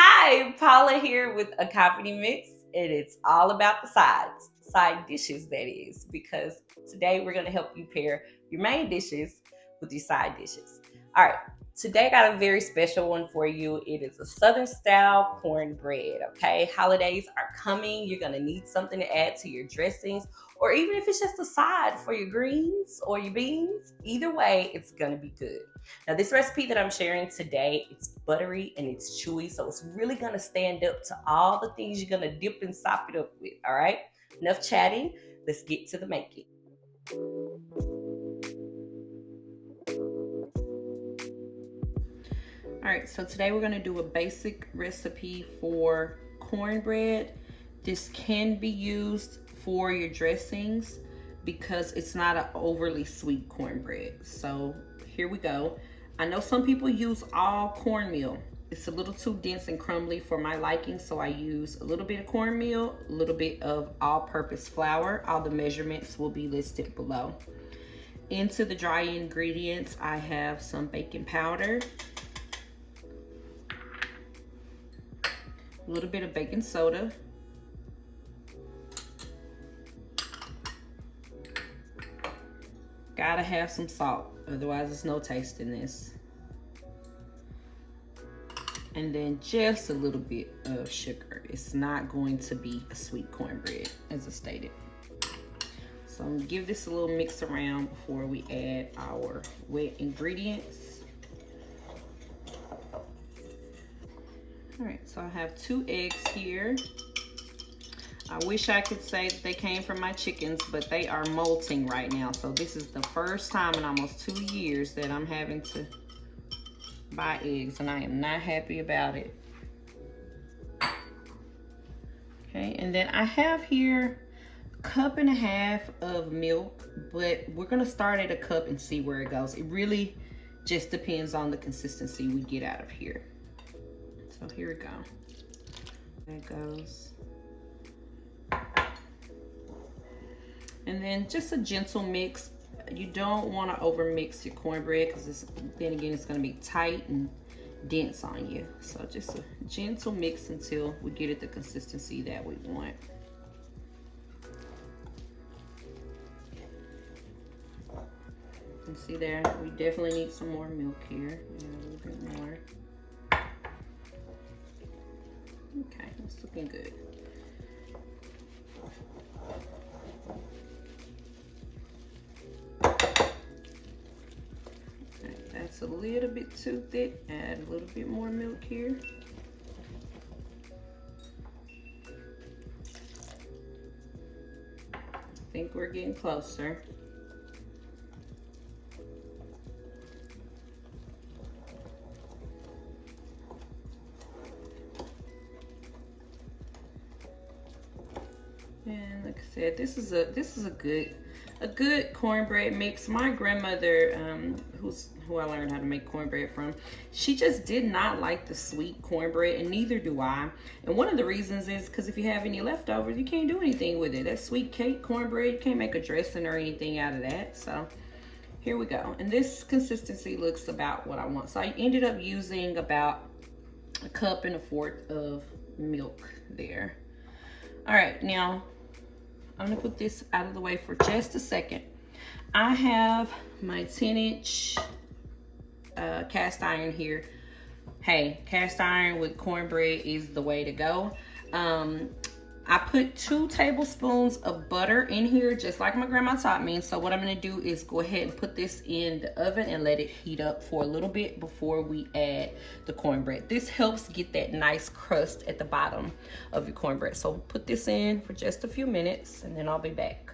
Hi, Paula here with accompaniment, and it's all about the sides, side dishes, that is, because today we're going to help you pair your main dishes with your side dishes. All right, today I got a very special one for you. It is a Southern style cornbread. Okay, holidays are coming. You're going to need something to add to your dressings, or even if it's just a side for your greens or your beans. Either way, it's going to be good. Now, this recipe that I'm sharing today, it's buttery and it's chewy, so it's really gonna stand up to all the things you're gonna dip and sop it up with. All right, enough chatting. Let's get to the making. All right, so today we're gonna do a basic recipe for cornbread. This can be used for your dressings because it's not an overly sweet cornbread. So here we go. I know some people use all cornmeal. It's a little too dense and crumbly for my liking, so I use a little bit of cornmeal, a little bit of all-purpose flour. All the measurements will be listed below. Into the dry ingredients, I have some baking powder, a little bit of baking soda, gotta have some salt, otherwise there's no taste in this. And then just a little bit of sugar. It's not going to be a sweet cornbread, as I stated. So I'm gonna give this a little mix around before we add our wet ingredients. All right, so I have 2 eggs here. I wish I could say that they came from my chickens, but they are molting right now. So this is the first time in almost 2 years that I'm having to buy eggs, and I am not happy about it. Okay, and then I have here a cup and a half of milk, but we're gonna start at a cup and see where it goes. It really just depends on the consistency we get out of here. So here we go. There it goes. And then just a gentle mix. You don't want to over mix your cornbread because then again it's going to be tight and dense on you. So just a gentle mix until we get it the consistency that we want. And see there, we definitely need some more milk here. A little bit more. Okay, it's looking good. That's a little bit too thick. Add a little bit more milk here. I think we're getting closer. And like I said, this is a good cornbread mix. My grandmother, who I learned how to make cornbread from, she just did not like the sweet cornbread, and neither do I. And one of the reasons is because if you have any leftovers, you can't do anything with it. That sweet cake cornbread, you can't make a dressing or anything out of that. So here we go. And this consistency looks about what I want. So I ended up using about 1.25 cups of milk there. All right, now I'm gonna put this out of the way for just a second. I have my 10-inch cast iron here. Hey, cast iron with cornbread is the way to go. I put 2 tablespoons of butter in here, just like my grandma taught me. So what I'm gonna do is go ahead and put this in the oven and let it heat up for a little bit before we add the cornbread. This helps get that nice crust at the bottom of your cornbread. So put this in for just a few minutes and then I'll be back.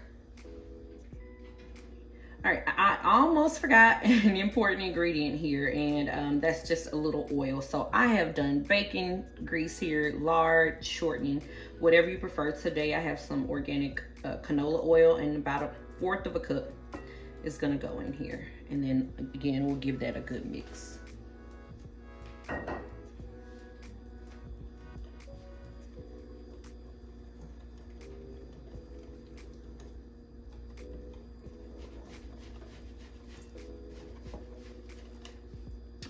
All right, I almost forgot an important ingredient here, and that's just a little oil. So I have done bacon grease here, lard, shortening, whatever you prefer. Today I have some organic canola oil, and about 1/4 cup is gonna go in here. And then again, we'll give that a good mix.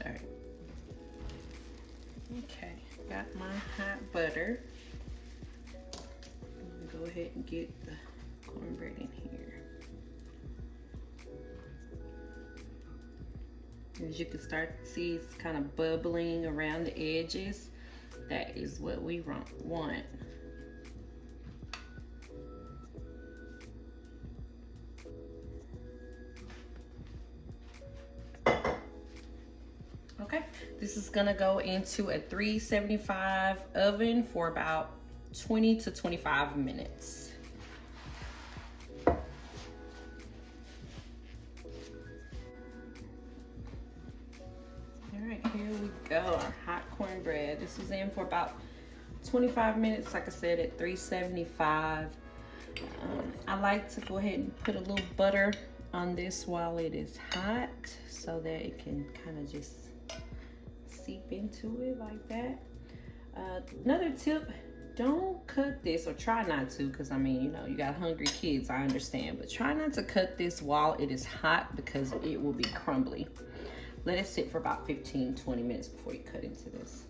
All right. Okay. Okay, got my hot butter. Go ahead and get the cornbread in here. As you can start to see, it's kind of bubbling around the edges. That is what we want. Okay, this is gonna go into a 375 oven for about 20 to 25 minutes. All right, here we go, our hot cornbread. This is in for about 25 minutes, like I said, at 375. I like to go ahead and put a little butter on this while it is hot so that it can kind of just seep into it like that. Another tip, don't cut this, or try not to, because I mean, you know, you got hungry kids, I understand, but try not to cut this while it is hot because it will be crumbly. Let it sit for about 15-20 minutes before you cut into this.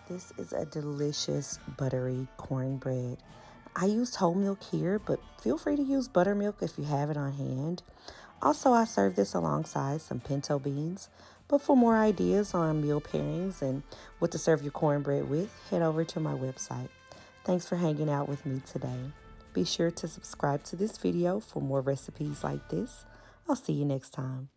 This is a delicious buttery cornbread. I used whole milk here, but feel free to use buttermilk if you have it on hand. Also, I serve this alongside some pinto beans. But for more ideas on meal pairings and what to serve your cornbread with, head over to my website. Thanks for hanging out with me today. Be sure to subscribe to this video for more recipes like this. I'll see you next time.